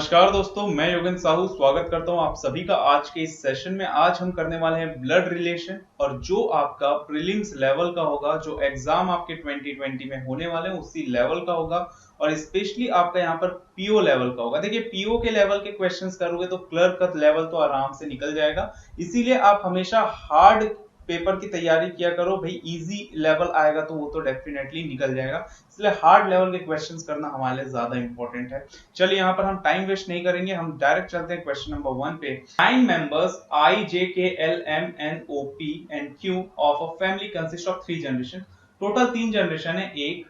नमस्कार दोस्तों, मैं योगेंद्र साहू स्वागत करता हूं आप सभी का आज के इस सेशन में। आज हम करने वाले हैं ब्लड रिलेशन, और जो आपका प्रीलिम्स लेवल का होगा, जो एग्जाम आपके 2020 में होने वाले हैं उसी लेवल का होगा, और स्पेशली आपका यहाँ पर पीओ लेवल का होगा। देखिए, पीओ के लेवल के क्वेश्चंस करोगे तो क्लर्क का लेवल तो आराम से निकल जाएगा, इसीलिए आप हमेशा हार्ड पेपर की तैयारी किया करो भाई। इजी लेवल आएगा तो वो तो डेफिनेटली निकल जाएगा, इसलिए हार्ड लेवल के क्वेश्चंस करना हमारे लिए ज्यादा इंपॉर्टेंट है। चलिए, यहाँ पर हम टाइम वेस्ट नहीं करेंगे, हम डायरेक्ट चलते हैं क्वेश्चन नंबर 1 पे। 9 members I, J, K, L, M, N, O, P and Q of a family consist of 3 generation। Total 3 generation है, 1,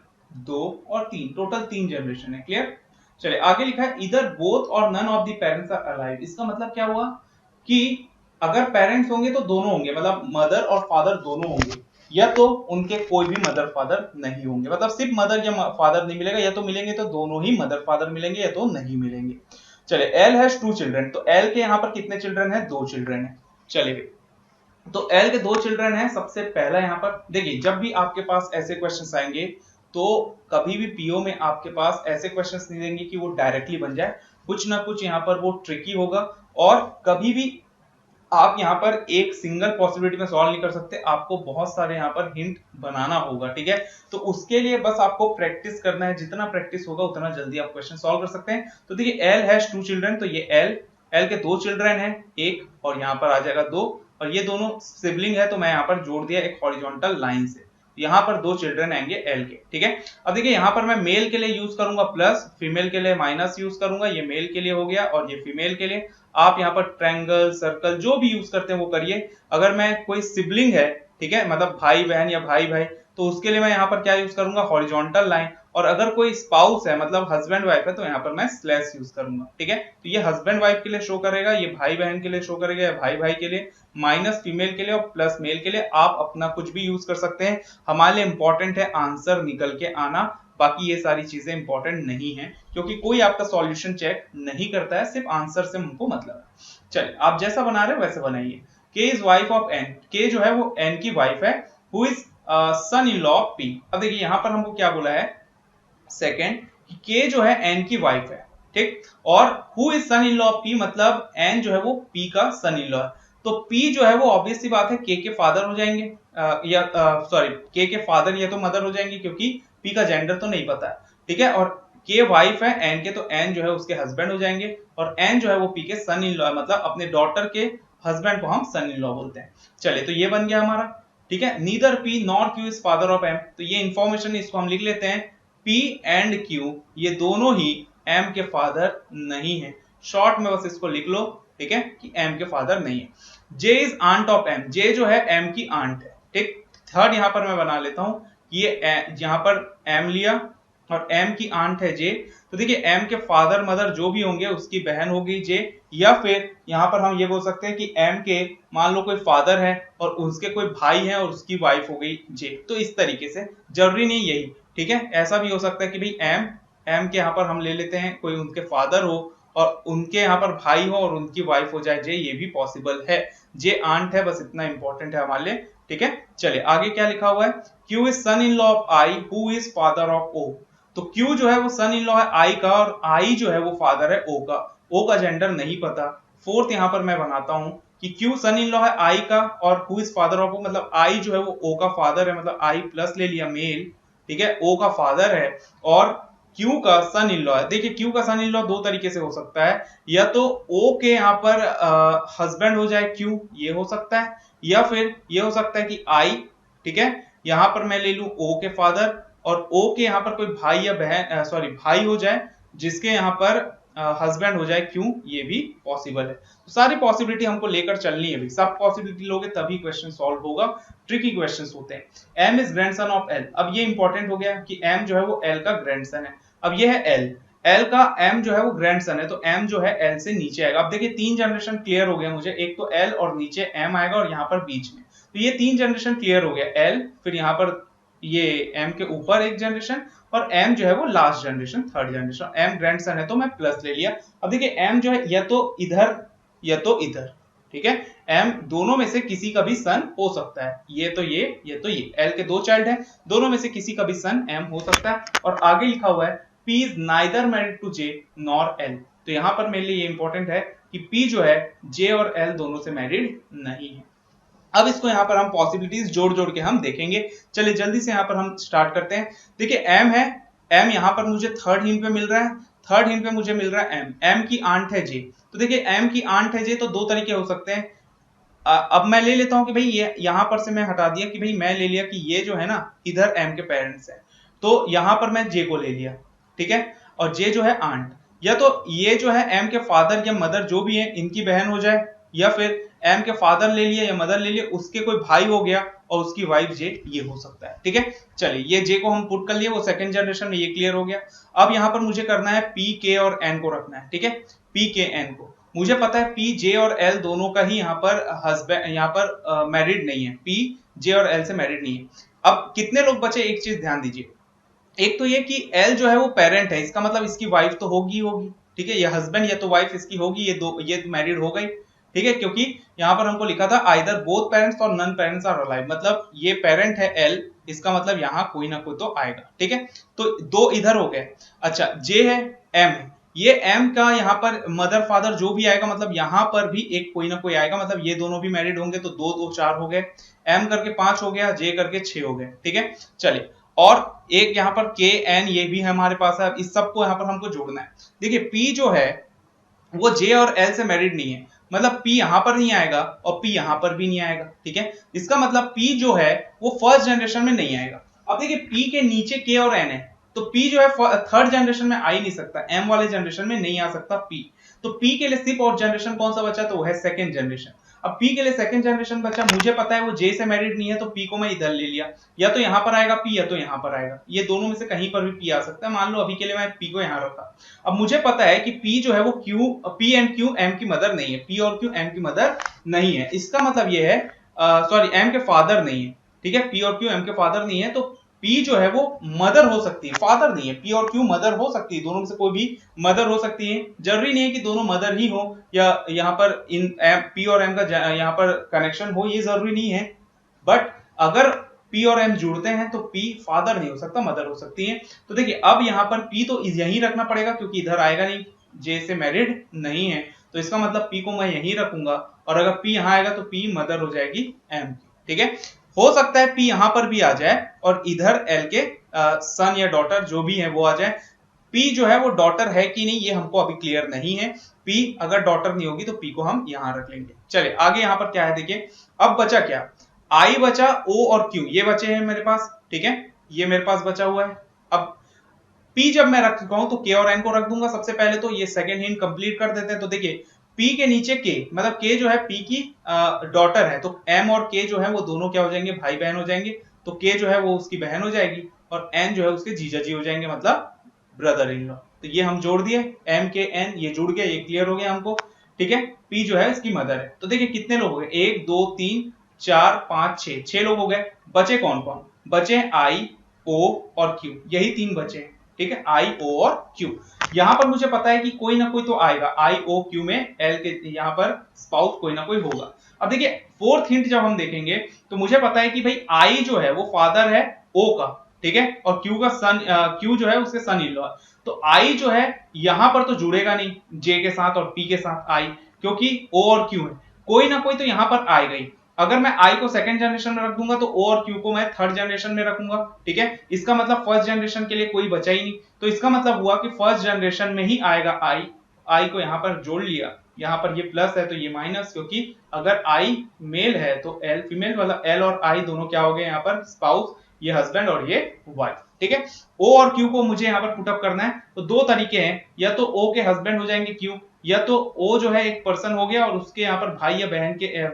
2 और 3, टोटल 3 जनरेशन है। क्लियर? चलिए, आगे लिखा है इधर बोथ और none of the parents are alive. इसका मतलब क्या हुआ कि अगर पेरेंट्स होंगे तो दोनों होंगे, मतलब मदर और फादर दोनों होंगे, या तो उनके कोई भी मदर फादर नहीं होंगे, मतलब सिर्फ मदर या फादर नहीं मिलेगा, या तो मिलेंगे तो दोनों ही मदर फादर मिलेंगे, या तो नहीं मिलेंगे। चलिए, एल हैज 2 चिल्ड्रन, तो एल के यहाँ पर कितने चिल्ड्रन है? 2 चिल्ड्रन है। चलिए, तो एल के 2 चिल्ड्रन है। सबसे पहला यहाँ पर देखिए, जब भी आपके पास ऐसे क्वेश्चंस आएंगे तो कभी भी पीओ में आपके पास ऐसे क्वेश्चंस नहीं देंगे कि वो डायरेक्टली बन जाए, कुछ ना कुछ यहाँ पर वो ट्रिकी होगा, और कभी भी आप यहाँ पर एक सिंगल पॉसिबिलिटी में सॉल्व नहीं कर सकते, आपको बहुत सारे यहाँ पर हिंट बनाना होगा। ठीक है, तो उसके लिए बस आपको प्रैक्टिस करना है, जितना प्रैक्टिस होगा उतना जल्दी आप क्वेश्चन सॉल्व कर सकते हैं। तो देखिए, एल हैज 2 चिल्ड्रन, तो ये एल के 2 चिल्ड्रन है, 1 और यहाँ पर आ जाएगा 2, और ये दोनों सिबलिंग है, तो मैं यहाँ पर जोड़ दिया एक हॉरिजॉन्टल लाइन से। यहाँ पर 2 चिल्ड्रन आएंगे एल के। ठीक है, अब देखिए यहाँ पर मैं मेल के लिए यूज करूंगा प्लस, फीमेल के लिए माइनस यूज करूंगा। ये मेल के लिए हो गया और ये फीमेल के लिए। आप यहाँ पर ट्रायंगल, सर्कल जो भी यूज करते हैं वो करिए। अगर मैं कोई सिबलिंग है, ठीक है, मतलब भाई बहन या भाई भाई, तो उसके लिए मैं यहाँ पर क्या यूज करूंगा? Horizontal line. और अगर कोई स्पाउस है, मतलब हस्बैंड वाइफ है, तो यहाँ पर मैं स्लैश यूज करूंगा। ठीक है, तो ये हस्बैंड वाइफ के लिए शो करेगा, ये भाई बहन के लिए शो करेगा, या भाई भाई के लिए, माइनस फीमेल के लिए और प्लस मेल के लिए। आप अपना कुछ भी यूज कर सकते हैं, हमारे लिए इंपॉर्टेंट है आंसर निकल के आना। बाकी ये सारी चीजें इंपॉर्टेंट नहीं है, क्योंकि कोई आपका सॉल्यूशन चेक नहीं करता है, सिर्फ आंसर से हमको मतलब है। चलिए, आप जैसा बना रहे हो वैसे बनाइए। के इज वाइफ ऑफ एन, के जो है वो एन की वाइफ है, who is son in law of P. अब देखिए यहाँ पर हमको क्या बोला है, सेकेंड, के जो है एन की वाइफ है, ठीक, और who is son in law of P, मतलब एन जो है वो पी का सन इन लॉ है। तो पी जो है वो ऑब्वियस सी बात है के फादर हो जाएंगे, या सॉरी, के फादर या तो मदर हो जाएंगे, क्योंकि पी का जेंडर तो नहीं पता है। ठीक है, और के वाइफ है एन के, तो एन जो है उसके हस्बैंड हो जाएंगे, और एन जो है वो पी के सन इन लॉ है, मतलब अपने डॉटर के हस्बैंड को हम सन इन लॉ बोलते हैं। चलिए, तो ये बन गया हमारा। ठीक है, neither P nor Q is father of M, तो ये इंफॉर्मेशन इसको हम लिख लेते हैं, P एंड Q ये दोनों ही M के फादर नहीं है। शॉर्ट में बस इसको लिख लो, ठीक है, कि M के फादर नहीं है। J is aunt of M, J जो है M की आंट है। ठीक, थर्ड यहाँ पर मैं बना लेता हूं कि ये यहाँ पर M लिया और M की आंट है J, तो देखिए M के फादर मदर जो भी होंगे उसकी बहन होगी J, या फिर यहाँ पर हम ये बोल सकते हैं कि M के मान लो कोई फादर है और उसके कोई भाई है और उसकी वाइफ हो गई J। तो इस तरीके से, जरूरी नहीं यही, ठीक है, ऐसा भी हो सकता है कि भाई एम के यहाँ पर हम ले लेते हैं कोई उनके फादर हो और उनके यहाँ पर भाई हो और उनकी वाइफ हो जाए जे, ये भी पॉसिबल है। जे आंट है, बस इतना इंपॉर्टेंट है हमारे लिए। ठीक है, चलिए आगे क्या लिखा हुआ है, Q is son in law of I, who is father of O. तो क्यू जो है वो सन इन लॉ है आई का, और आई जो है वो फादर है ओ का। ओ का जेंडर नहीं पता। फोर्थ यहाँ पर मैं बनाता हूं कि क्यू सन इन लॉ है आई का, और who is father of O, मतलब आई जो है वो ओ का फादर है, मतलब आई प्लस ले लिया मेल, ठीक है, ओ का फादर है, और क्यू का सन इन लॉ है। देखिए, क्यू का सन इन लॉ दो तरीके से हो सकता है, या तो ओ के यहाँ पर हस्बैंड हो जाए क्यू, ये हो सकता है, या फिर ये हो सकता है कि आई, ठीक है, यहाँ पर मैं ले लूं ओ के फादर, और ओ के यहाँ पर कोई भाई या बहन, सॉरी भाई हो जाए जिसके यहाँ पर हस्बैंड हो जाए क्यों, ये भी पॉसिबल है। तो सारी पॉसिबिलिटी हमको लेकर चलनी है, सब पॉसिबिलिटी लोगे तभी क्वेश्चन सॉल्व होगा। ट्रिकी क्वेश्चंस होते हैं। M is grandson of L, अब ये इंपॉर्टेंट हो गया कि एम जो है वो एल का ग्रैंडसन है। अब ये है एल का एम जो है वो ग्रैंडसन है, तो एम जो है एल से नीचे आएगा। अब देखिए, 3 जनरेशन क्लियर हो गया मुझे, एक तो एल और नीचे एम आएगा और यहाँ पर बीच में, तो ये 3 जनरेशन क्लियर हो गया। एल, फिर यहाँ पर ये एम के ऊपर एक जनरेशन, और m जो है वो last generation, third generation. m grandson है तो मैं प्लस ले लिया। अब देखिए, m जो है या तो इधर या तो इधर, ठीक है, m दोनों में से किसी का भी सन हो सकता है, ये तो ये तो ये। l के 2 चाइल्ड है, दोनों में से किसी का भी सन m हो सकता है। और आगे लिखा हुआ है P is neither married to J nor L। तो यहां पर मेरे लिए ये इंपॉर्टेंट है कि P जो है J और L दोनों से मैरिड नहीं है। अब इसको यहाँ पर हम पॉसिबिलिटीज जोड़ जोड़ के हम देखेंगे। चलिए जल्दी से यहाँ पर हम स्टार्ट करते हैं। देखिए M है, M यहाँ पर मुझे थर्ड हिंट पे मिल रहा है, थर्ड हिंट पे मुझे मिल रहा है M की आंट है J। तो देखिए M की आंट है J तो दो तरीके हो सकते हैं। अब मैं ले लेता हूं कि भाई ये यहां पर से मैं हटा दिया कि भाई मैं ले लिया कि ये जो है ना इधर M के पेरेंट्स हैं, तो यहां पर मैं J को ले लिया, ठीक है, और J जो है आंट, या तो ये जो है M के फादर या मदर जो भी है इनकी बहन हो जाए, या फिर M के फादर ले लिया या मदर ले लिया, उसके कोई भाई हो गया और उसकी वाइफ J, ये हो सकता है, ठीक है। चलिए ये J को हम पुट कर लिए, वो सेकंड जनरेशन में, ये क्लियर हो गया। अब यहां पर मुझे करना है P, K और N को रखना है, ठीक है, P, K, N को। मुझे पता है P, J और L दोनों का ही यहाँ पर हस्बैंड, यहाँ पर मैरिड नहीं है, P, J और L से मैरिड नहीं है। अब कितने लोग बचे, एक चीज ध्यान दीजिए, एक तो ये कि L जो है वो पेरेंट है, इसका मतलब इसकी वाइफ तो होगी होगी, ठीक है, ये हस्बैंड या तो वाइफ इसकी होगी, ये मैरिड हो गई, ठीक है, क्योंकि यहाँ पर हमको लिखा था आइदर बोथ पेरेंट्स और नन पेरेंट्स आर अलाइव, मतलब ये पेरेंट है L, इसका मतलब यहाँ कोई ना कोई तो आएगा, ठीक है, तो दो इधर हो गए। अच्छा J है, M है, ये M का यहाँ पर मदर फादर जो भी आएगा, मतलब यहाँ पर भी एक कोई ना कोई आएगा, मतलब ये दोनों भी मैरिड होंगे, तो दो दो चार हो गए, M करके 5 हो गया, J करके 6 हो गए, ठीक है। चलिए और एक यहाँ पर K, N ये भी हमारे पास है, इस सबको यहाँ पर हमको जोड़ना है। देखिए P जो है वो J और L से मैरिड नहीं है, मतलब P यहां पर नहीं आएगा और P यहां पर भी नहीं आएगा, ठीक है, इसका मतलब P जो है वो फर्स्ट जनरेशन में नहीं आएगा। अब देखिए P के नीचे K और N है, तो P जो है थर्ड जनरेशन में आ ही नहीं सकता, M वाले जनरेशन में नहीं आ सकता P, तो P के लिए सिर्फ और जनरेशन कौन सा बचा, तो वो है सेकंड जनरेशन। अब P के लिए सेकंड जनरेशन बचा, मुझे पता है वो J से मैरिड नहीं है, तो P को मैं इधर ले लिया, या तो यहां पर आएगा P या तो यहां पर आएगा, ये दोनों में से कहीं पर भी P आ सकता है। मान लो अभी के लिए मैं P को यहां रखा। अब मुझे पता है कि P जो है वो P एंड Q M की मदर नहीं है, P और Q M की मदर नहीं है, इसका मतलब ये है सॉरी M के फादर नहीं है, ठीक है, P और Q M के फादर नहीं है, तो P जो है वो मदर हो सकती है, फादर नहीं है, P और Q मदर हो सकती है, दोनों में से कोई भी मदर हो सकती है, जरूरी नहीं है कि दोनों मदर ही हो, या यहाँ पर इन P और M का यहाँ पर कनेक्शन हो, ये जरूरी नहीं है, बट अगर P और M जुड़ते हैं तो P फादर नहीं हो सकता, मदर हो सकती है। तो देखिए अब यहाँ पर P तो यहीं रखना पड़ेगा क्योंकि इधर आएगा नहीं, J से मैरिड नहीं है, तो इसका मतलब P को मैं यहीं रखूंगा, और अगर P यहाँ आएगा तो P मदर हो जाएगी M की, ठीक है। हो सकता है P यहां पर भी आ जाए और इधर L के सन या डॉटर जो भी है वो आ जाए। P जो है वो डॉटर है कि नहीं ये हमको अभी क्लियर नहीं है, P अगर डॉटर नहीं होगी तो P को हम यहां रख लेंगे। चलिए आगे यहां पर क्या है, देखिए अब बचा क्या, I बचा, O और Q ये बचे हैं मेरे पास, ठीक है, ये मेरे पास बचा हुआ है। अब P जब मैं रख चुका हूं तो K और N को रख दूंगा सबसे पहले, तो ये सेकंड हिंट कंप्लीट कर देते हैं। तो देखिए P के नीचे K, मतलब K जो है P की डॉटर है, तो M और K जो है वो दोनों क्या हो जाएंगे, भाई बहन हो जाएंगे, तो K जो है वो उसकी बहन हो जाएगी और N जो है उसके जीजा जी हो जाएंगे, मतलब ब्रदर इन लॉ। तो ये हम जोड़ दिए, M K N ये जुड़ गया, ये क्लियर हो गया हमको, ठीक है। P जो है इसकी मदर है। तो देखिए कितने लोग हो गए, 1 2 3 4 5 6, 6 लोग हो गए। बचे कौन कौन, बचे I, O और Q, यही तीन बचे हैं, ठीक है, I, O और Q। यहां पर मुझे पता है कि कोई ना कोई तो आएगा, I, O, Q में L के यहाँ पर स्पाउस कोई ना कोई होगा। अब देखिए फोर्थ हिंट जब हम देखेंगे तो मुझे पता है कि भाई I जो है वो फादर है O का, ठीक है, और Q का सन, Q जो है उसके सन इन लॉ, तो I जो है यहां पर तो जुड़ेगा नहीं J के साथ और P के साथ I, क्योंकि O और Q है, कोई ना कोई तो यहां पर आएगा ही। अगर मैं I को सेकंड जनरेशन में रख दूंगा तो O और Q को मैं थर्ड जनरेशन में रखूंगा, ठीक है, इसका मतलब फर्स्ट जनरेशन के लिए कोई बचा ही नहीं, तो इसका मतलब हुआ कि फर्स्ट जनरेशन में ही आएगा I को यहां पर जोड़ लिया, यहां पर ये प्लस है तो ये माइनस, क्योंकि अगर I मेल है तो L फीमेल, वाला L और I दोनों क्या हो गए यहाँ पर स्पाउस, ये हस्बैंड और ये वाइफ, ठीक है। O और Q को मुझे यहाँ पर पुटअप करना है, तो दो तरीके हैं, या तो O के हस्बैंड हो जाएंगे Q, या तो O जो है एक पर्सन हो गया और उसके यहाँ पर भाई या बहन के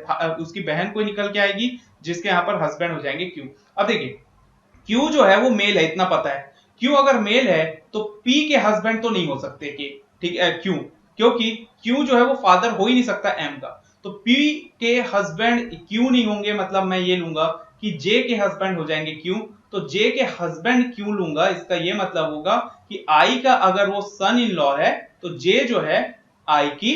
उसकी बहन कोई निकल के आएगी जिसके यहाँ पर हस्बैंड हो जाएंगे Q। अब देखिए Q जो है वो मेल है, इतना पता है, Q अगर मेल है तो P के हस्बैंड तो नहीं हो सकते कि, ठीक है, Q, क्योंकि Q जो है वो फादर हो ही नहीं सकता M का, तो P के हस्बैंड Q नहीं होंगे, मतलब मैं ये लूंगा कि J के हस्बैंड हो जाएंगे Q, तो J के हस्बैंड Q लूंगा, इसका ये मतलब होगा कि I का अगर वो सन इन लॉ है तो J जो है I की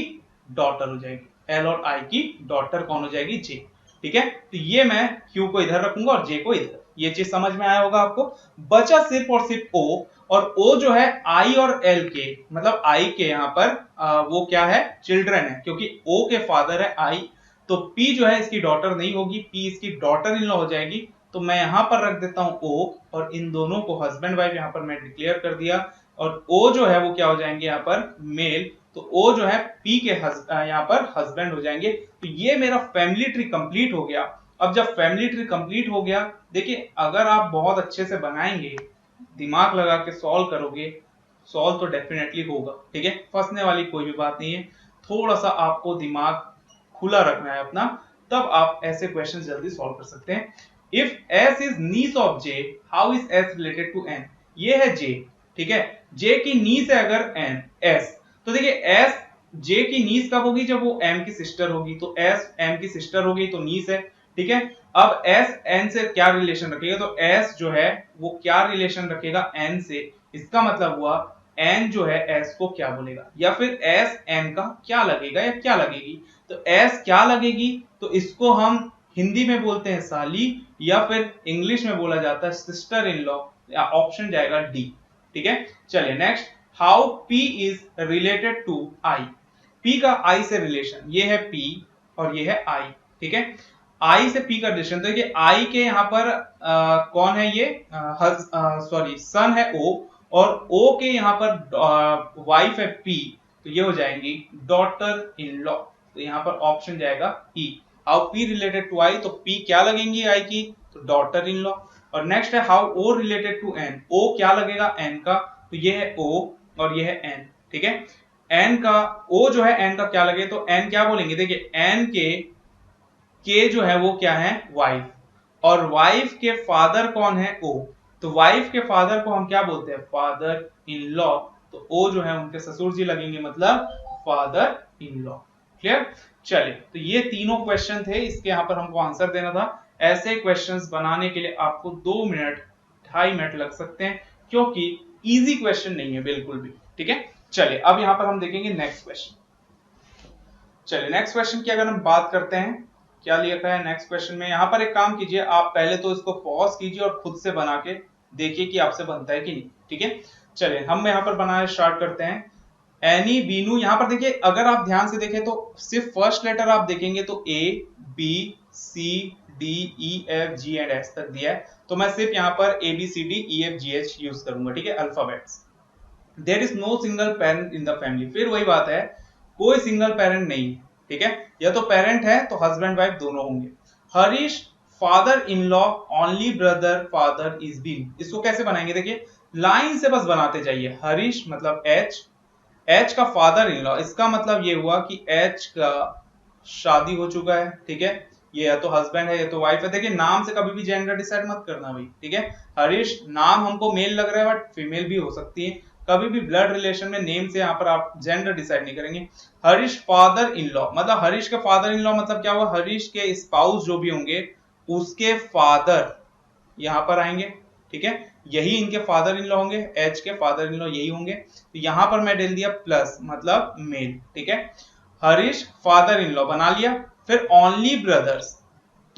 डॉटर हो जाएगी, L और I की डॉटर कौन हो जाएगी, J, ठीक है। तो ये मैं Q को इधर रखूंगा और J को इधर, ये चीज समझ में आया होगा आपको। बचा सिर्फ और सिर्फ ओ, और ओ जो है आई और एल के, मतलब आई के यहाँ पर वो क्या है, चिल्ड्रन है, क्योंकि ओ के फादर है आई, तो पी जो है इसकी डॉटर नहीं होगी, पी इसकी डॉटर इन लॉ हो जाएगी। तो मैं यहां पर रख देता हूं ओ, और इन दोनों को हस्बैंड वाइफ यहां पर मैं डिक्लेयर कर दिया, और ओ जो है वो क्या हो जाएंगे यहाँ पर मेल, तो ओ जो है पी के यहाँ पर हस्बैंड हो जाएंगे। तो ये मेरा फैमिली ट्री कंप्लीट हो गया। अब जब फैमिली ट्री कंप्लीट हो गया, देखिए अगर आप बहुत अच्छे से बनाएंगे, दिमाग लगा के सॉल्व करोगे, सॉल्व तो डेफिनेटली होगा, ठीक है, फंसने वाली कोई भी बात नहीं है। थोड़ा सा आपको दिमाग खुला रखना है अपना, तब आप ऐसे क्वेश्चन जल्दी सॉल्व कर सकते हैं। If s is niece of j, how is s related to n? ये है j, ठीक है, j की नीस है अगर n s, तो देखिए s j की नीस कब होगी, जब वो m की सिस्टर होगी, तो s m की सिस्टर होगी तो नीस है, ठीक है। अब s n से क्या रिलेशन रखेगा, तो s जो है वो क्या रिलेशन रखेगा n से, इसका मतलब हुआ n जो है s को क्या बोलेगा, या फिर s n का क्या लगेगा या क्या लगेगी। तो s क्या लगेगी, तो इसको हम हिंदी में बोलते हैं साली, या फिर इंग्लिश में बोला जाता है सिस्टर इन लॉ, या ऑप्शन जाएगा डी, ठीक है। चलिए next, how p is related to i? p का i से रिलेशन, ये है p और ये है i, ठीक है। i से p का रिलेशन, तो देखिए i के यहाँ पर कौन है, ये सॉरी सन है o, और o के यहाँ पर वाइफ है p, तो ये हो जाएंगी डॉटर इन लॉ, तो यहाँ पर ऑप्शन जाएगा e। How p related to i, तो p क्या लगेंगी i की, तो डॉटर इन लॉ। और नेक्स्ट है how o related to n, o क्या लगेगा n का, तो ये है o और ये है n, ठीक है। n का o जो है n का क्या लगे, तो n क्या बोलेंगे, देखिए n के जो है वो क्या है वाइफ, और वाइफ के फादर कौन है o, तो वाइफ के फादर को हम क्या बोलते हैं, फादर इन लॉ, तो o जो है उनके ससुर जी लगेंगे, मतलब फादर इन लॉ। क्लियर। चलिए, तो ये तीनों क्वेश्चन थे, इसके यहाँ पर हमको आंसर देना था। ऐसे क्वेश्चंस बनाने के लिए आपको 2 मिनट 2.5 मिनट लग सकते हैं, क्योंकि इजी क्वेश्चन नहीं है बिल्कुल भी, ठीक है। चलिए अब यहाँ पर हम देखेंगे नेक्स्ट क्वेश्चन। चलिए नेक्स्ट क्वेश्चन की अगर हम बात करते हैं, क्या लिखा है नेक्स्ट क्वेश्चन में, यहाँ पर एक काम कीजिए, आप पहले तो इसको पॉज कीजिए और खुद से बना के देखिए कि आपसे बनता है कि नहीं, ठीक है। चलिए हम यहाँ पर बनाना स्टार्ट करते हैं। एनी बीनू, यहाँ पर देखिए अगर आप ध्यान से देखें तो सिर्फ फर्स्ट लेटर आप देखेंगे तो A B C D E F G and H तक दिया है, तो मैं सिर्फ यहाँ पर A B C D E F G H use करूंगा, ठीक है, alphabets. There is no single parent in the family, फिर वही बात है, कोई सिंगल पेरेंट नहीं है, ठीक है, या तो पेरेंट है तो हस्बैंड वाइफ दोनों होंगे। Harish father in law only brother father is been, इसको कैसे बनाएंगे, देखिए लाइन से बस बनाते जाइए। हरीश मतलब एच का फादर इन लॉ, इसका मतलब ये हुआ कि एच का शादी हो चुका है, ठीक है, ये या तो हस्बैंड है या तो वाइफ है। देखिए नाम से कभी भी जेंडर डिसाइड मत करना भाई, ठीक है। हरीश नाम हमको मेल लग रहा है बट फीमेल भी हो सकती है, कभी भी ब्लड रिलेशन में नेम से यहाँ पर आप जेंडर डिसाइड नहीं करेंगे। हरीश फादर इन लॉ, मतलब हरीश के फादर इन लॉ मतलब क्या हुआ, हरीश के स्पाउस जो भी होंगे उसके फादर यहाँ पर आएंगे, ठीक है, यही इनके फादर इन लॉ होंगे, एच के फादर इन लॉ यही होंगे, तो यहां पर मैं डाल दिया प्लस, मतलब मेल, ठीक है। हरीश फादर इन लॉ बना लिया, फिर ओनली ब्रदर्स,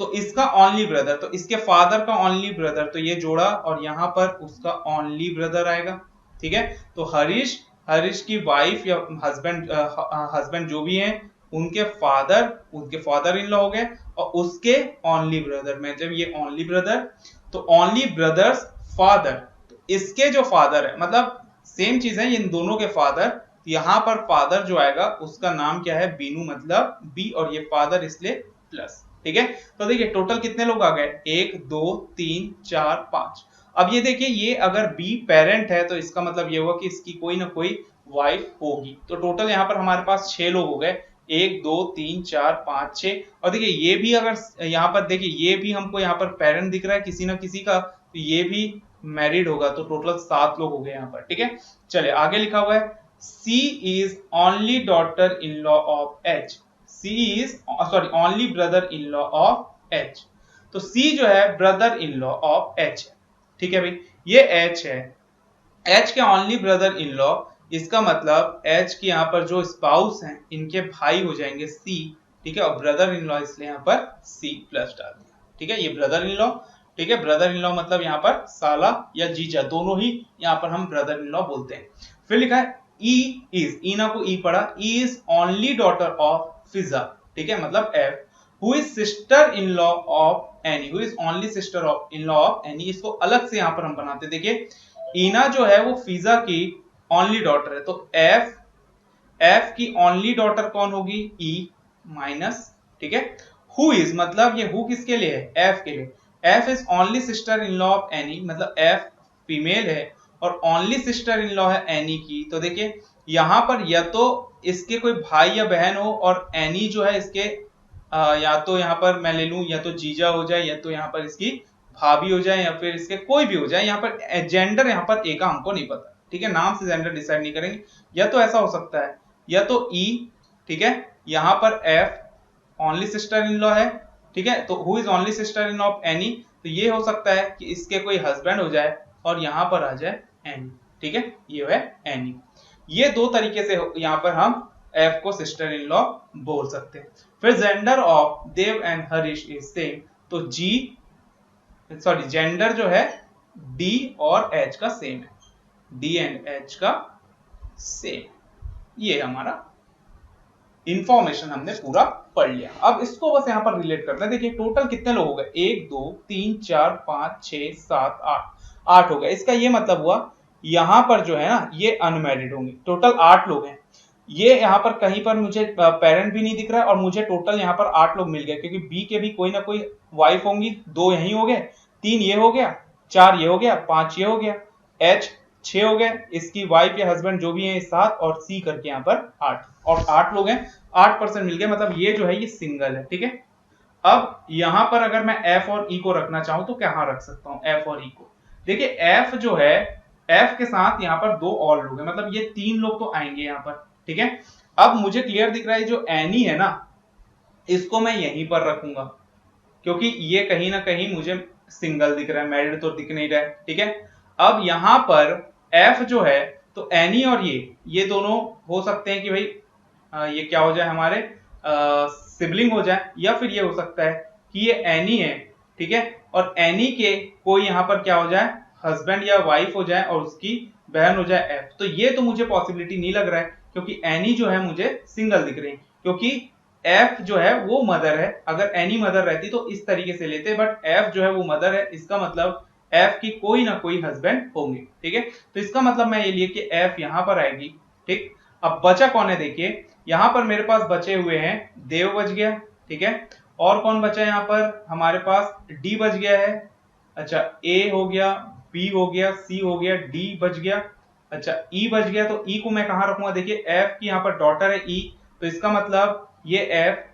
तो इसका ओनली ब्रदर, तो इसके फादर का ओनली ब्रदर, तो ये जोड़ा और यहां पर उसका ओनली ब्रदर आएगा, ठीक है। तो हरीश की वाइफ या हस्बैंड जो भी हैं उनके फादर इन लॉ हो गए, और उसके ओनली ब्रदर में जब ये ओनली ब्रदर, तो ओनली ब्रदर्स फादर, तो इसके जो फादर है, मतलब सेम चीज है इन दोनों के फादर, यहां पर फादर जो आएगा उसका नाम क्या है, बीनू, मतलब बी, और ये फादर इसलिए प्लस, ठीक है। तो देखिए टोटल कितने लोग आ गए, 1 2 3 4 5। अब ये देखिए, ये अगर बी पेरेंट है तो इसका मतलब ये हुआ कि इसकी कोई ना कोई वाइफ होगी, तो टोटल यहाँ पर हमारे पास 6 लोग हो गए, 1 2 3 4 5 6। और देखिए ये भी अगर यहाँ पर देखिए ये भी हमको यहाँ पर पेरेंट दिख रहा है किसी ना किसी का, तो ये भी मैरिड होगा, तो टोटल 7 लोग हो गए यहाँ पर, ठीक है। चलिए आगे लिखा हुआ है, C is only daughter in law of H, C is only brother in law of H, तो सी जो है brother in law of H है, ठीक है भाई, ये एच है, एच के ओनली ब्रदर इन लॉ, इसका मतलब एच की यहाँ पर जो स्पाउस हैं इनके भाई हो जाएंगे सी, ठीक है, और ब्रदर इन लॉ इसलिए यहाँ पर सी प्लस डाल दिया, ठीक है, ये ब्रदर इन लॉ। ठीक है। ब्रदर इन लॉ मतलब यहाँ पर साला या जीजा दोनों ही यहाँ पर हम ब्रदर इन लॉ बोलते हैं। फिर लिखा है ई इज, ईना को ई पढ़ा, E is only daughter of फिजा, ठीक है, मतलब F, who is sister in law of any, who is only sister of in law of any. इसको अलग से यहाँ पर हम बनाते, देखिए ईना जो है वो फिजा की ओनली डॉटर है, तो एफ, एफ की ओनली डॉटर कौन होगी, ई माइनस, ठीक है। हु इज मतलब ये हु किसके लिए है, एफ के लिए, F is only sister in law of any, मतलब एफ फीमेल है और ओनली सिस्टर इन लॉ है एनी की। तो देखिए यहां पर या तो इसके कोई भाई या बहन हो और एनी जो है इसके या तो यहाँ पर मैं ले लूं या तो जीजा हो जाए या तो यहाँ पर इसकी भाभी हो जाए या फिर इसके कोई भी हो जाए। यहाँ पर जेंडर यहाँ पर ए का हमको नहीं पता, ठीक है, नाम से जेंडर डिसाइड नहीं करेंगे। या तो ऐसा हो सकता है या तो ई, ठीक है, यहाँ पर F only sister in law है, ठीक है, तो who is only sister in law of any, तो ये हो सकता है कि इसके कोई हस्बैंड हो जाए और यहाँ पर आ जाए एनी, ठीक है, ये है एनी। ये दो तरीके से यहाँ पर हम एफ को सिस्टर इन लॉ बोल सकते हैं। फिर gender of Dev and Harish is same, तो जी सॉरी जेंडर जो है डी और एच का सेम है, डी एंड एच का सेम। ये हमारा इंफॉर्मेशन हमने पूरा पढ़ लिया। अब इसको बस यहां पर रिलेट करते हैं। देखिए टोटल कितने लोग हो गए, 1 2 3 4 5 6 7 8, 8 हो गए। इसका ये मतलब हुआ यहां पर जो है ना ये अनमैरिड होंगे, टोटल 8 लोग हैं। ये यहाँ पर कहीं पर मुझे पेरेंट भी नहीं दिख रहा है और मुझे टोटल यहाँ पर 8 लोग मिल गए, क्योंकि बी के भी कोई ना कोई वाइफ होंगी, 2 यही हो गए, 3 ये हो गया, 4 ये हो गया, 5 ये हो गया, एच 6 हो गए, इसकी वाइफ या हस्बैंड जो भी है 7 और सी करके यहाँ पर 8, और 8 लोग हैं, 8% मिल गए, मतलब ये जो है ये सिंगल है, ठीक है। अब यहां पर अगर मैं एफ और ई को रखना चाहूं तो कहां रख सकता हूं एफ और ई को, देखिए एफ जो है, एफ के साथ यहां पर 2 और लोग हैं, मतलब ये 3 लोग तो आएंगे यहां पर, ठीक है। अब मुझे क्लियर दिख रहा है जो एनी है ना इसको मैं यहीं पर रखूंगा, क्योंकि ये कहीं ना कहीं मुझे सिंगल दिख रहा है, मैरिड तो दिख नहीं रहा है, ठीक है। अब यहां पर एफ जो है तो एनी और ये दोनों हो सकते हैं कि भाई ये क्या हो जाए हमारे सिबलिंग हो जाए, या फिर ये हो सकता है कि ये एनी है, ठीक है, और एनी के कोई यहाँ पर क्या हो जाए हस्बैंड या वाइफ हो जाए और उसकी बहन हो जाए एफ। तो ये तो मुझे पॉसिबिलिटी नहीं लग रहा है, क्योंकि एनी जो है मुझे सिंगल दिख रही है, क्योंकि एफ जो है वो मदर है। अगर एनी मदर रहती तो इस तरीके से लेते, बट एफ जो है वो मदर है, इसका मतलब एफ की कोई ना कोई हस्बैंड होंगे, ठीक है। तो इसका मतलब मैं ये लिए कि एफ यहां पर आएगी, ठीक। अब बचा कौन है, देखिए यहां पर मेरे पास बचे हुए हैं देव बच गया, ठीक है, और कौन बचा है यहाँ पर हमारे पास डी बच गया है, अच्छा ए हो गया, बी हो गया, सी हो गया, डी बच गया, अच्छा ई बच गया। तो ई को मैं कहां रखूंगा, देखिए एफ की यहाँ पर डॉटर है ई, तो इसका मतलब ये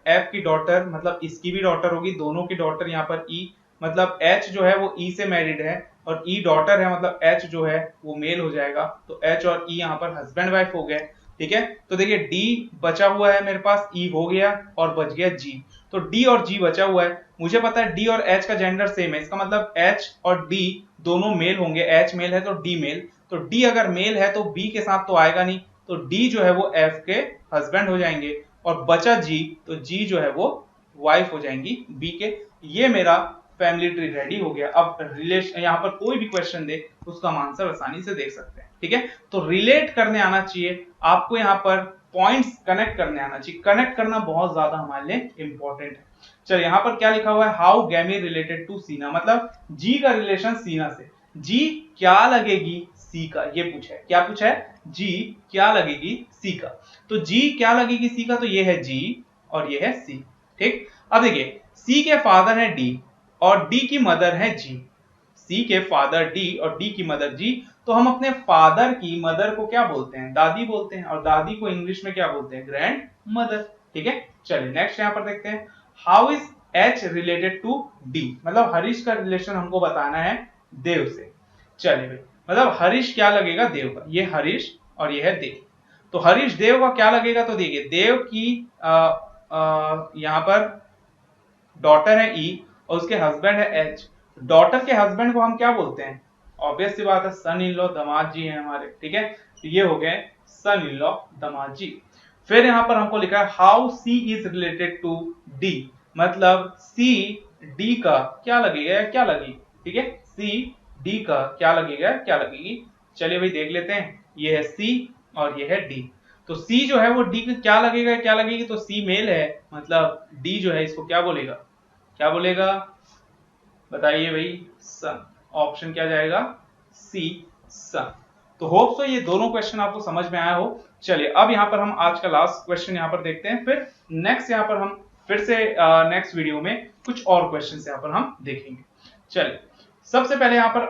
एफ की डॉटर मतलब इसकी भी डॉटर होगी, दोनों की डॉटर यहाँ पर ई, मतलब एच जो है वो ई से मैरिड है और ई डॉटर है, मतलब एच जो है वो मेल हो जाएगा, तो एच और ई यहाँ पर हस्बैंड वाइफ हो गए, ठीक है। तो देखिए डी बचा हुआ है मेरे पास, ई हो गया और बच गया जी, तो डी और जी बचा हुआ है। मुझे पता है डी और एच का जेंडर सेम है, इसका मतलब एच और डी दोनों मेल होंगे, एच मेल है तो डी मेल, तो डी अगर मेल है तो बी के साथ तो आएगा नहीं, तो डी जो है वो एफ के हस्बैंड हो जाएंगे, और बचा जी तो जी जो है वो वाइफ हो जाएंगी बी के। ये मेरा फैमिली ट्री रेडी हो गया। अब रिलेशन यहाँ पर कोई भी क्वेश्चन दे उसका हम आंसर आसानी से देख सकते हैं, ठीक है। तो रिलेट करने आना चाहिए आपको, यहाँ पर पॉइंट्स कनेक्ट करने आना चाहिए, कनेक्ट करना बहुत ज्यादा हमारे लिए इंपॉर्टेंट है। चलो यहाँ पर क्या लिखा हुआ है, हाउ गैमी रिलेटेड टू सीना, मतलब जी का रिलेशन सीना से, जी क्या लगेगी सी का, ये पूछा है, क्या पूछा है, जी क्या लगेगी सी का, तो जी क्या लगेगी सी का, तो ये है जी और ये है सी, ठीक। अब देखिए सी के फादर है डी और डी की मदर है जी, सी के फादर डी और डी की मदर जी, तो हम अपने फादर की मदर को क्या बोलते हैं, दादी बोलते हैं, और दादी को इंग्लिश में क्या बोलते हैं, ग्रैंड मदर, ठीक है। चलिए नेक्स्ट यहाँ पर देखते हैं, how is H related to D, मतलब हरीश का रिलेशन हमको बताना है देव से। चलिए भाई, मतलब हरीश क्या लगेगा देव का, ये हरीश और ये है देव, तो हरीश देव का क्या लगेगा, तो देखिए देव की यहाँ पर डॉटर है ई और उसके हस्बैंड है एच, डॉटर के हस्बैंड को हम क्या बोलते हैं, ऑब्वियस सी बात है सन इन लॉ, दामाद जी हैं हमारे, ठीक है, तो ये हो गए सन इन लॉ दामाद जी। फिर यहां पर हमको लिखा है how C is related to D, मतलब सी डी का क्या लगेगा या क्या लगेगी, ठीक है, सी डी का क्या लगेगा, क्या लगेगी, चलिए भाई देख लेते हैं। ये है सी और ये है डी, तो सी जो है वो डी का क्या लगेगा, क्या लगेगी, तो सी मेल है, मतलब डी जो है इसको क्या बोलेगा, क्या बोलेगा, बताइए भाई, सन। ऑप्शन क्या जाएगा, सी सन। तो होप सो ये दोनों क्वेश्चन आपको समझ में आया हो। चलिए अब यहाँ पर हम आज का लास्ट क्वेश्चन यहाँ पर देखते हैं, फिर नेक्स्ट यहाँ पर हम फिर से नेक्स्ट वीडियो में कुछ और क्वेश्चन यहाँ पर हम देखेंगे। चलिए सबसे पहले यहाँ पर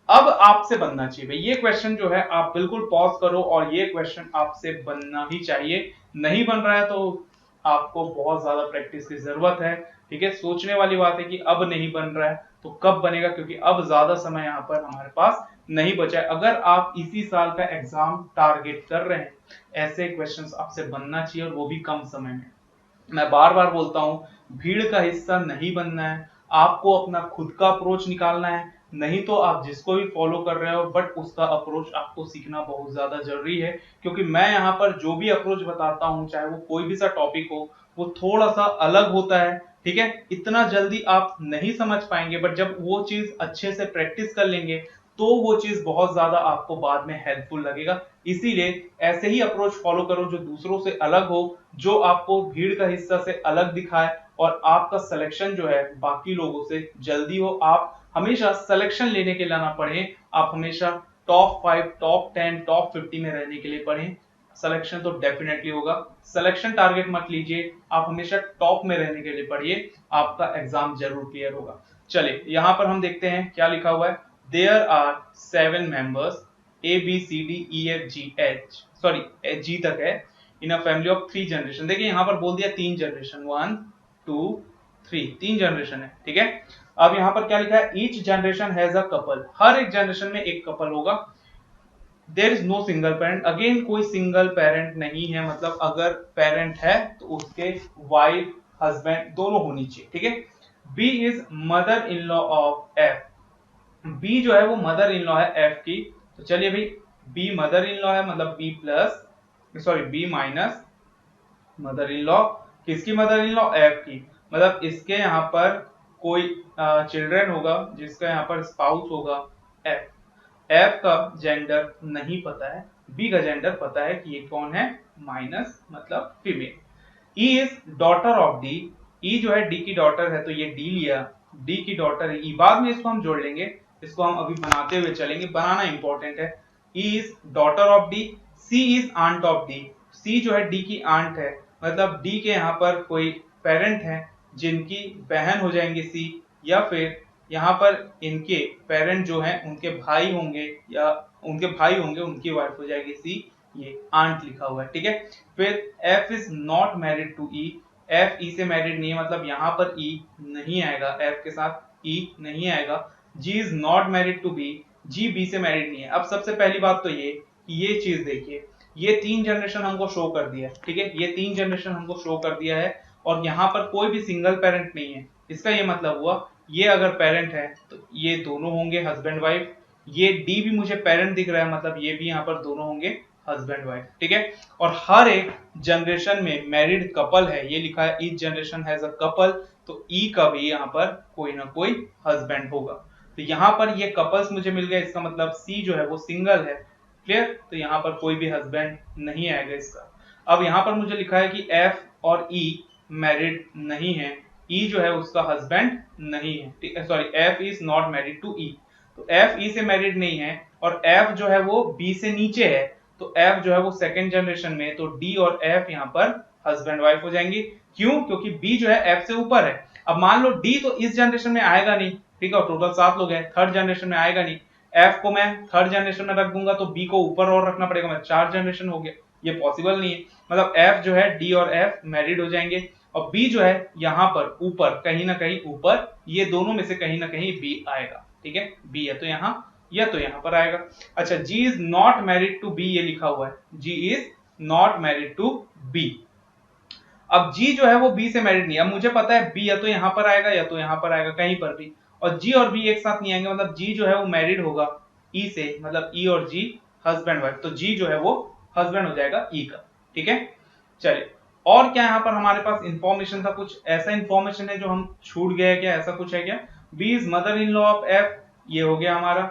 अब आपसे बनना चाहिए भाई ये क्वेश्चन जो है, आप बिल्कुल पॉज करो और ये क्वेश्चन आपसे बनना ही चाहिए। नहीं बन रहा है तो आपको बहुत ज्यादा प्रैक्टिस की जरूरत है, ठीक है। सोचने वाली बात है कि अब नहीं बन रहा है तो कब बनेगा, क्योंकि अब ज्यादा समय यहाँ पर हमारे पास नहीं बचा है। अगर आप इसी साल का एग्जाम टारगेट कर रहे हैं, ऐसे क्वेश्चंस आपसे बनना चाहिए और वो भी कम समय में। मैं बार बार बोलता हूं, भीड़ का हिस्सा नहीं बनना है, आपको अपना खुद का अप्रोच निकालना है। नहीं तो आप जिसको भी फॉलो कर रहे हो, बट उसका अप्रोच आपको सीखना बहुत ज्यादा जरूरी है, क्योंकि मैं यहाँ पर जो भी अप्रोच बताता हूँ, चाहे वो कोई भी सा टॉपिक हो, वो थोड़ा सा अलग होता है, ठीक है। इतना जल्दी आप नहीं समझ पाएंगे, बट जब वो चीज अच्छे से प्रैक्टिस कर लेंगे तो वो चीज बहुत ज्यादा आपको बाद में हेल्पफुल लगेगा। इसीलिए ऐसे ही अप्रोच फॉलो करो जो दूसरों से अलग हो, जो आपको भीड़ का हिस्सा से अलग दिखाए और आपका सिलेक्शन जो है बाकी लोगों से जल्दी हो। आप हमेशा सिलेक्शन लेने के लिए ना पढ़ें, आप हमेशा टॉप 5, टॉप 10, टॉप 50 में रहने के लिए पढ़ें। सिलेक्शन तो डेफिनेटली होगा, सिलेक्शन टारगेट मत लीजिए, आप हमेशा टॉप में रहने के लिए पढ़िए, आपका एग्जाम जरूर क्लियर होगा। चलिए यहां पर हम देखते हैं क्या लिखा हुआ है। There are 7 members A B C D E F G H, sorry G तक है, in a family of 3 generation. देखिए यहां पर बोल दिया 3 जनरेशन, 1 2 3, 3 जनरेशन है, ठीक है। अब यहां पर क्या लिखा है, each generation has a couple, हर एक जनरेशन में एक कपल होगा। There is no single parent, again कोई सिंगल पेरेंट नहीं है, मतलब अगर पेरेंट है तो उसके वाइफ हस्बैंड दोनों होनी चाहिए, ठीक है। B is mother in law of F, B जो है वो मदर इन लॉ है एफ की, तो चलिए भाई बी मदर इन लॉ है, मतलब B plus, sorry B minus mother in law, किसकी मदर इन लॉ, एफ की, मतलब इसके यहाँ पर कोई चिल्ड्रन होगा जिसका यहाँ पर स्पाउस होगा एफ। एफ का जेंडर नहीं पता है, बी का जेंडर पता है कि ये कौन है, माइनस मतलब female. E is daughter of D, E जो है डी की डॉटर है, तो ये डी लिया, डी की डॉटर है ई, बाद में इसको हम जोड़ लेंगे, इसको हम अभी बनाते हुए चलेंगे, बनाना इंपॉर्टेंट है। E is daughter of D, C is aunt of D, C जो है डी की आंट है, मतलब डी के यहाँ पर कोई पेरेंट है जिनकी बहन हो जाएंगे सी, या फिर यहाँ पर इनके पेरेंट जो हैं उनके भाई होंगे, या उनके भाई होंगे, उनकी वाइफ हो जाएगी सी, ये आंट लिखा हुआ है, ठीक है। फिर F is not married to E, F E से मैरिड नहीं है, मतलब यहाँ पर ई नहीं आएगा, एफ के साथ ई नहीं आएगा। G is not married to B, G B से मैरिड नहीं है। अब सबसे पहली बात तो ये चीज देखिए, ये 3 जनरेशन हमको शो कर दिया है, ठीक है, ये 3 जनरेशन हमको शो कर दिया है, और यहाँ पर कोई भी सिंगल पेरेंट नहीं है। इसका ये मतलब हुआ ये अगर पेरेंट है तो ये दोनों होंगे हस्बैंड वाइफ, ये डी भी मुझे पेरेंट दिख रहा है, मतलब ये भी यहाँ पर दोनों होंगे हस्बैंड वाइफ, ठीक है। और हर एक जनरेशन में मैरिड कपल है, ये लिखा है each generation has a couple, तो ई का भी यहाँ पर कोई ना कोई हस्बैंड होगा, तो यहाँ पर ये कपल्स मुझे मिल गए, इसका मतलब सी जो है वो सिंगल है, क्लियर। तो यहाँ पर कोई भी हस्बैंड नहीं आएगा इसका। अब यहाँ पर मुझे लिखा है कि एफ और ई मैरिड नहीं है, ई जो है उसका हस्बैंड नहीं है, sorry F is not married to E, तो एफ ई से मैरिड नहीं है, और एफ जो है वो बी से नीचे है, तो एफ जो है वो सेकंड जनरेशन में, तो डी और एफ यहाँ पर हस्बैंड वाइफ हो जाएंगी। क्यों, क्योंकि बी जो है एफ से ऊपर है। अब मान लो डी तो इस जनरेशन में आएगा नहीं, ठीक है, टोटल 7 लोग हैं, थर्ड जनरेशन में आएगा नहीं, एफ को मैं थर्ड जनरेशन में रख दूंगा तो बी को ऊपर और रखना पड़ेगा, मतलब 4 जनरेशन हो गया, ये पॉसिबल नहीं है। मतलब एफ जो है डी और एफ मैरिड हो जाएंगे, और बी जो है यहाँ पर ऊपर कहीं ना कहीं ऊपर, ये दोनों में से कहीं ना कहीं बी आएगा, ठीक है, बी या तो यहाँ या तो यहाँ पर आएगा। अच्छा, G is not married to B, ये लिखा हुआ है, G is not married to B. अब जी जो है वो बी से मैरिड नहीं है, अब मुझे पता है बी या तो यहाँ पर आएगा या तो यहाँ पर आएगा, कहीं पर भी, और जी और बी एक साथ नहीं आएंगे, मतलब जी जो है वो मैरिड होगा ई से, मतलब ई और जी हस्बैंड वाइफ, तो जी जो है वो हस्बैंड हो जाएगा ई का, ठीक है। चलिए और क्या यहाँ पर हमारे पास इंफॉर्मेशन था, कुछ ऐसा इंफॉर्मेशन है जो हम छूट गए क्या, ऐसा कुछ है क्या, B is mother in law of F, ये हो गया हमारा।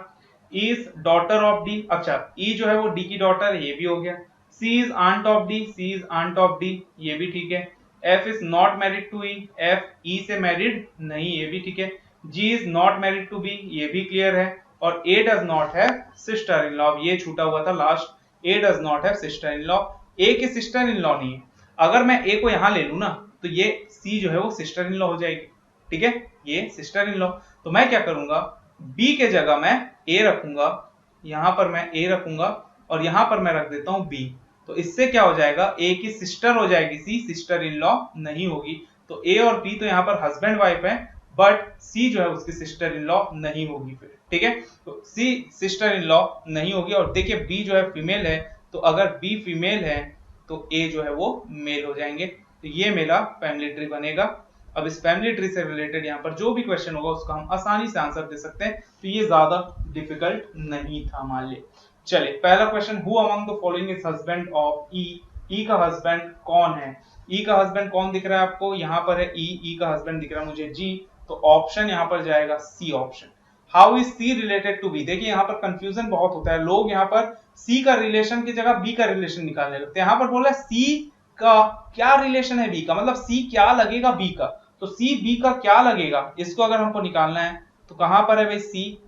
E is daughter of D, अच्छा ई जो है वो डी की डॉटर है, ये भी हो गया। C is aunt of D, C is aunt of D, ये भी ठीक है। F is not married to E, F E से मैरिड नहीं, ये भी ठीक है। G is not married to B, ये भी क्लियर है। और A does not have sister in law, ये छूटा हुआ था last, A does not have sister in law, A की सिस्टर इन लॉ नहीं है। अगर मैं ए को यहां ले लू ना तो ये सी जो है वो सिस्टर इन लॉ हो जाएगी, ठीक है, ये सिस्टर इन लॉ। तो मैं क्या करूंगा, बी के जगह मैं ए रखूंगा, यहां पर मैं ए रखूंगा और यहां पर मैं रख देता हूं बी। तो इससे क्या हो जाएगा, ए की सिस्टर हो जाएगी सी, सिस्टर इन लॉ नहीं होगी। तो ए और बी तो यहां पर हस्बैंड वाइफ है, बट सी जो है उसकी सिस्टर इन लॉ नहीं होगी फिर, ठीक है। तो सी सिस्टर इन लॉ नहीं होगी। और देखिए बी जो है फीमेल है, तो अगर बी फीमेल है तो ए जो है वो मेल हो जाएंगे। तो ये मेरा फैमिली ट्री बनेगा। अब इस फैमिली ट्री से रिलेटेड यहाँ पर जो भी क्वेश्चन होगा उसका हम आसानी से आंसर दे सकते हैं, तो ये ज्यादा डिफिकल्ट नहीं था मान लिए। चलिए पहला question, who among the following is husband of E, E का हस्बैंड कौन है। ई का हस्बैंड कौन दिख रहा है आपको, यहाँ पर है ई का हस्बैंड दिख रहा है मुझे जी, तो ऑप्शन यहाँ पर जाएगा C option. How is C related to B, देखिए यहाँ पर कंफ्यूजन बहुत होता है, लोग यहाँ पर सी का रिलेशन की जगह बी का रिलेशन निकालने लगते हैं। यहाँ पर बोला सी का क्या रिलेशन है बी का, मतलब सी क्या लगेगा बी का, तो सी बी का क्या लगेगा, इसको अगर हमको निकालना है तो कहां पर है भाई सी,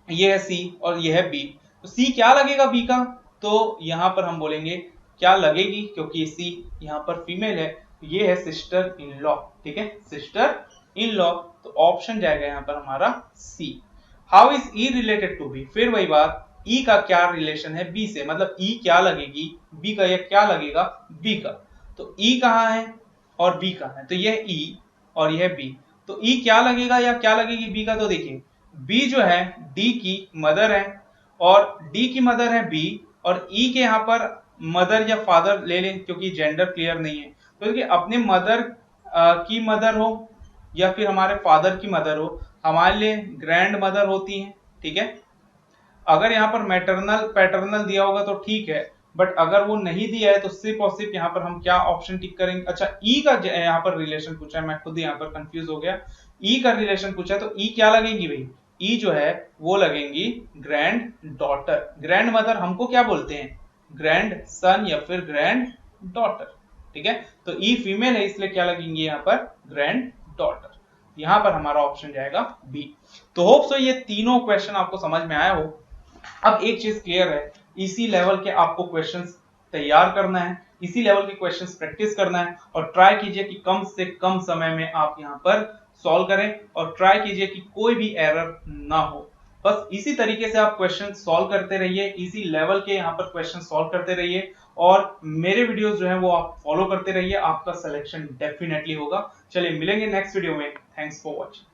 ये है सी और ये है बी, तो सी क्या लगेगा बी का, तो यहां पर हम बोलेंगे क्या लगेगी, क्योंकि सी यहां पर फीमेल है, तो ये है सिस्टर इन लॉ, ठीक है, सिस्टर इन लॉ। तो ऑप्शन जाएगा यहां पर हमारा C. How is E related to B, फिर वही बात, ई का क्या रिलेशन है बी से, मतलब ई क्या लगेगी बी का, या क्या लगेगा बी का, तो ई कहां है और बी कहां है, तो यह ई और यह बी, तो ई क्या लगेगा या क्या लगेगी बी का, तो देखिए बी जो है डी की मदर है और डी की मदर है बी, और ई के यहाँ पर मदर या फादर ले लें क्योंकि जेंडर क्लियर नहीं है, तो देखिए अपने मदर की मदर हो या फिर हमारे फादर की मदर हो, हमारे लिए ग्रैंड मदर होती है, ठीक है। अगर यहाँ पर मैटरनल पैटर्नल दिया होगा तो ठीक है, बट अगर वो नहीं दिया है तो सिर्फ और सिर्फ यहाँ पर हम क्या ऑप्शन टिक करेंगे, अच्छा ई का यहाँ पर रिलेशन पूछा है, मैं खुद यहाँ पर कंफ्यूज हो गया, ई का रिलेशन पूछा है, तो ई क्या लगेंगी भाई, ई जो है वो लगेंगी ग्रैंड डॉटर, ग्रैंड मदर हमको क्या बोलते हैं, ग्रैंड सन या फिर ग्रैंड डॉटर, ठीक है। तो ई फीमेल है इसलिए क्या लगेंगी यहाँ पर ग्रैंड डॉटर, यहाँ पर हमारा ऑप्शन जाएगा बी। तो होप सो ये तीनों क्वेश्चन आपको समझ में आया हो। अब एक चीज क्लियर है, इसी लेवल के आपको क्वेश्चंस तैयार करना है, इसी लेवल के क्वेश्चंस प्रैक्टिस करना है, और ट्राई कीजिए कि कम से कम समय में आप यहाँ पर सॉल्व करें, और ट्राई कीजिए कि कोई भी एरर ना हो। बस इसी तरीके से आप क्वेश्चन सॉल्व करते रहिए, इसी लेवल के यहाँ पर क्वेश्चन सॉल्व करते रहिए, और मेरे वीडियोस जो है वो आप फॉलो करते रहिए, आपका सिलेक्शन डेफिनेटली होगा। चलिए मिलेंगे नेक्स्ट वीडियो में, थैंक्स फॉर वॉचिंग।